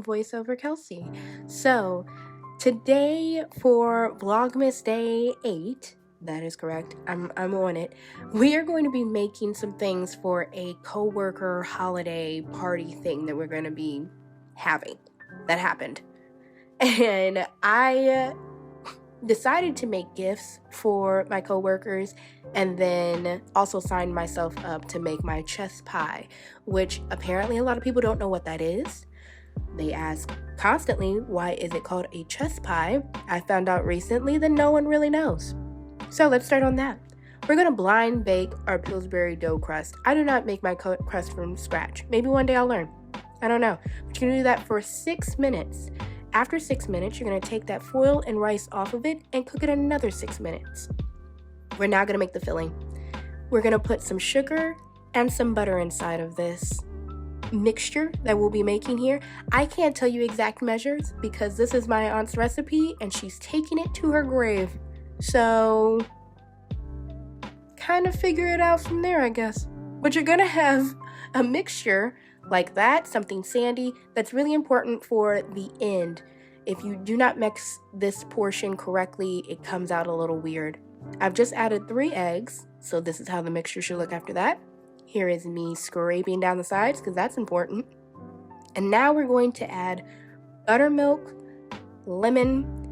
voiceover Kelsey. So, today for Vlogmas Day 8, that is correct, I'm on it, we are going to be making some things for a coworker holiday party thing that we're going to be having. That happened. And I decided to make gifts for my coworkers and then also signed myself up to make my chess pie, which apparently a lot of people don't know what that is. They ask constantly, why is it called a chess pie? I found out recently that no one really knows. So let's start on that. We're going to blind bake our Pillsbury dough crust. I do not make my crust from scratch. Maybe one day I'll learn. I don't know. But you're going to do that for 6 minutes. After 6 minutes, you're going to take that foil and rice off of it and cook it another 6 minutes. We're now going to make the filling. We're going to put some sugar and some butter inside of this mixture that we'll be making here. I can't tell you exact measures because this is my aunt's recipe and she's taking it to her grave. So, kind of figure it out from there, I guess. But you're going to have a mixture like that, something sandy, that's really important for the end. If you do not mix this portion correctly, it comes out a little weird. I've just added 3 eggs, so this is how the mixture should look after that. Here is me scraping down the sides, because that's important. And now we're going to add buttermilk, lemon,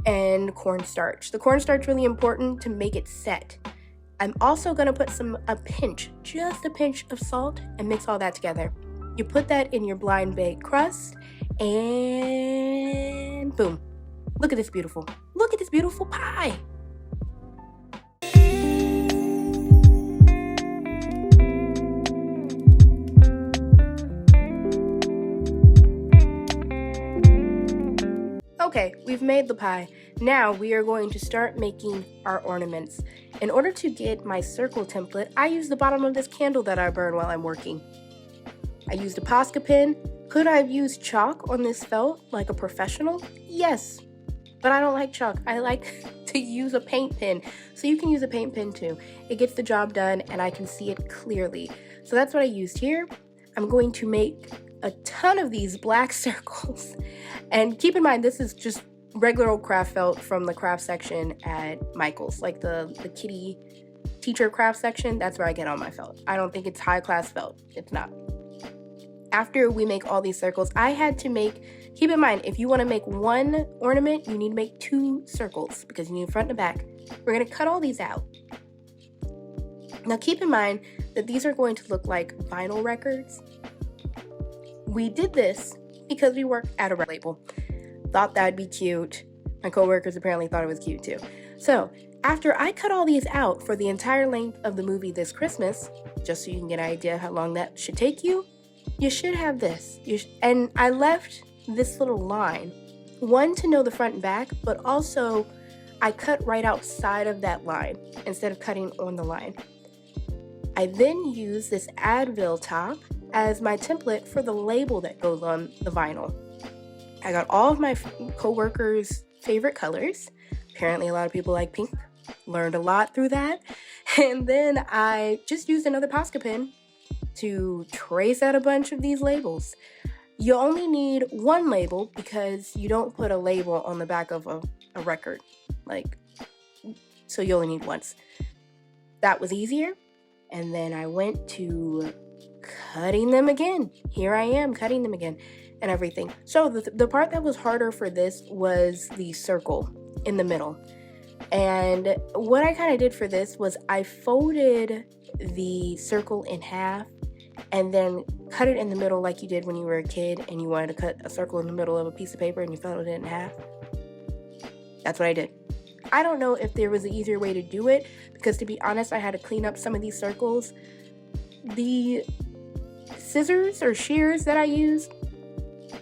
and cornstarch. The cornstarch is really important to make it set. I'm also going to put just a pinch of salt and mix all that together. You put that in your blind bake crust and boom. Look at this beautiful pie. Okay, we've made the pie. Now we are going to start making our ornaments. In order to get my circle template, I use the bottom of this candle that I burn while I'm working. I used a Posca pen. Could I have used chalk on this felt like a professional? Yes, but I don't like chalk. I like to use a paint pen. So you can use a paint pen too. It gets the job done and I can see it clearly. So that's what I used here. I'm going to make a ton of these black circles. And keep in mind, this is just regular old craft felt from the craft section at Michael's, like the kitty teacher craft section. That's where I get all my felt. I don't think it's high class felt. It's not. After we make all these circles, I had to make, keep in mind, if you want to make one ornament, you need to make 2 circles because you need front and back. We're going to cut all these out. Now keep in mind that these are going to look like vinyl records. We did this because we work at a record label. Thought that'd be cute. My coworkers apparently thought it was cute too. So after I cut all these out for the entire length of the movie this Christmas, just so you can get an idea how long that should take you, you should have this. And I left this little line, one to know the front and back, but also I cut right outside of that line instead of cutting on the line. I then use this Advil top as my template for the label that goes on the vinyl. I got all of my coworkers' favorite colors. Apparently a lot of people like pink. Learned a lot through that. And then I just used another Posca pen to trace out a bunch of these labels. You only need 1 label because you don't put a label on the back of a record. So you only need once. That was easier. And then I went to cutting them again. Here I am cutting them again and everything. So the part that was harder for this was the circle in the middle. And what I kind of did for this was I folded the circle in half and then cut it in the middle like you did when you were a kid and you wanted to cut a circle in the middle of a piece of paper and you folded it in half. That's what I did. I don't know if there was an easier way to do it because, to be honest, I had to clean up some of these circles. The scissors or shears that I used,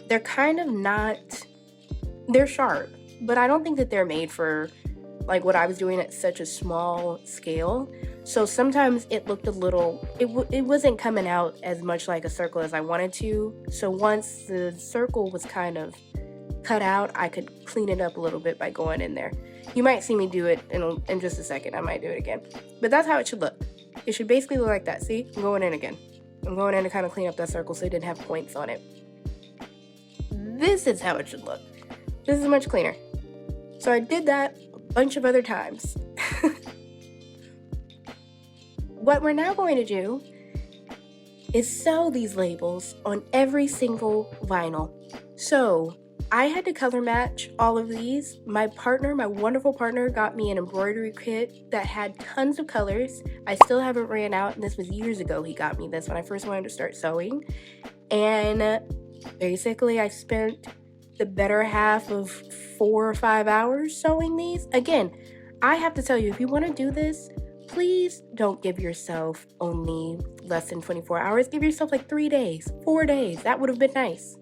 they're kind of not, they're sharp, but I don't think that they're made for like what I was doing at such a small scale. So sometimes it looked a little, it wasn't coming out as much like a circle as I wanted to. So once the circle was kind of cut out, I could clean it up a little bit by going in there. You might see me do it in just a second. I might do it again. But that's how it should look. It should basically look like that. See? I'm going in again. I'm going in to kind of clean up that circle so it didn't have points on it. this is how it should look. This is much cleaner. So I did that a bunch of other times. What we're now going to do is sew these labels on every single vinyl. So I had to color match all of these. My wonderful partner, got me an embroidery kit that had tons of colors. I still haven't ran out, and this was years ago he got me this when I first wanted to start sewing. And basically I spent the better half of 4 or 5 hours sewing these. Again, I have to tell you, if you want to do this, please don't give yourself only less than 24 hours. Give yourself like 3 days, 4 days. That would have been nice.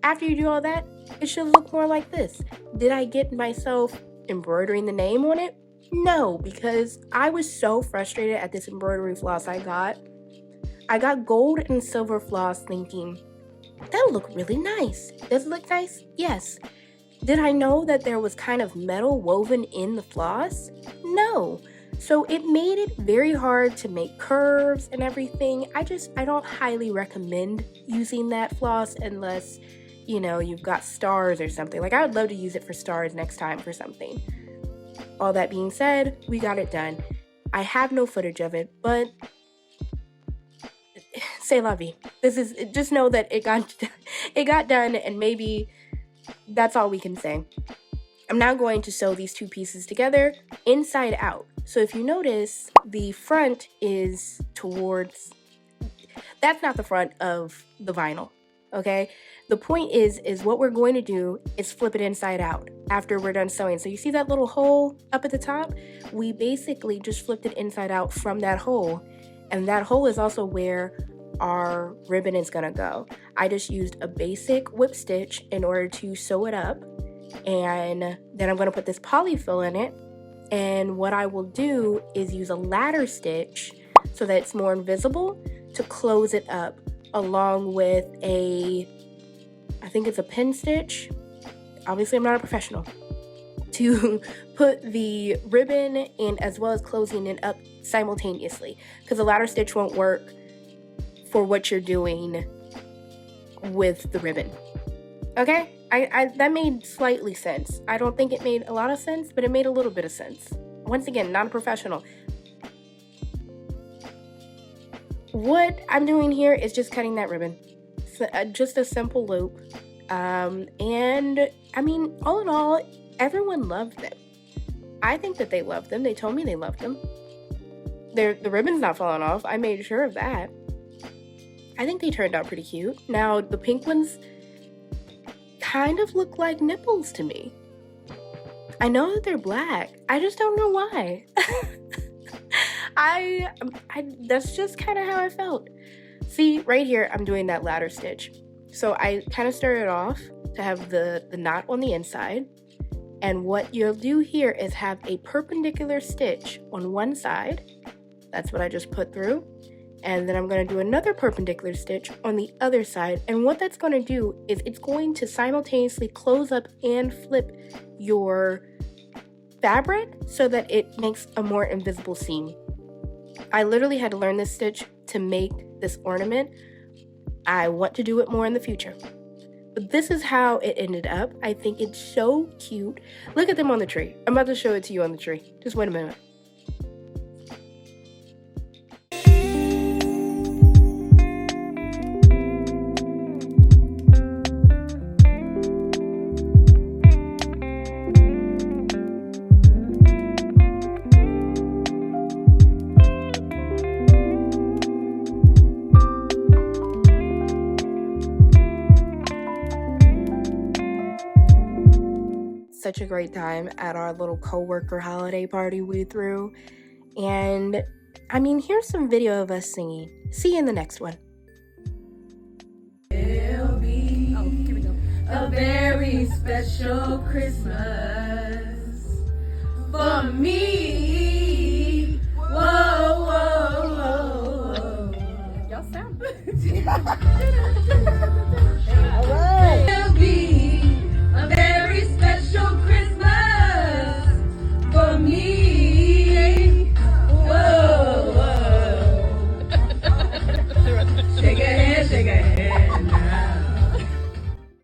After you do all that, it should look more like this. Did I get myself embroidering the name on it? No, because I was so frustrated at this embroidery floss I got. I got gold and silver floss thinking, that'll look really nice. Does it look nice? Yes. Did I know that there was kind of metal woven in the floss? No. So it made it very hard to make curves and everything. I don't highly recommend using that floss unless, you know, you've got stars or something. Like, I would love to use it for stars next time for something. All that being said, we got it done. I have no footage of it, but c'est la vie. Just know that it got done, and maybe that's all we can say. I'm now going to sew these two pieces together inside out. So if you notice, the front is towards, that's not the front of the vinyl, okay? The point is what we're going to do is flip it inside out after we're done sewing. So you see that little hole up at the top? We basically just flipped it inside out from that hole, and that hole is also where our ribbon is gonna go. I just used a basic whip stitch in order to sew it up, and then I'm gonna put this polyfill in it. And what I will do is use a ladder stitch so that it's more invisible to close it up, along with I think it's a pin stitch. Obviously, I'm not a professional. To put the ribbon and as well as closing it up simultaneously, because the ladder stitch won't work for what you're doing with the ribbon. Okay? That made slightly sense. I don't think it made a lot of sense, but it made a little bit of sense. Once again, not a professional. What I'm doing here is just cutting that ribbon. Just a simple loop. And I mean, all in all, everyone loved them. I think that they loved them. They told me they loved them. The ribbon's not falling off. I made sure of that. I think they turned out pretty cute. Now, the pink ones kind of look like nipples to me. I know that they're black. I just don't know why. That's just kind of how I felt. See, right here, I'm doing that ladder stitch. So I kind of started off to have the knot on the inside. And what you'll do here is have a perpendicular stitch on one side. That's what I just put through. And then I'm going to do another perpendicular stitch on the other side. And what that's going to do is it's going to simultaneously close up and flip your fabric so that it makes a more invisible seam. I literally had to learn this stitch to make this ornament. I want to do it more in the future. But this is how it ended up. I think it's so cute. Look at them on the tree. I'm about to show it to you on the tree. Just wait a minute. Such a great time at our little co-worker holiday party we threw. And I mean, here's some video of us singing. See you in the next one. It'll be here we go. A very special Christmas for me. Whoa, whoa, whoa. Y'all sound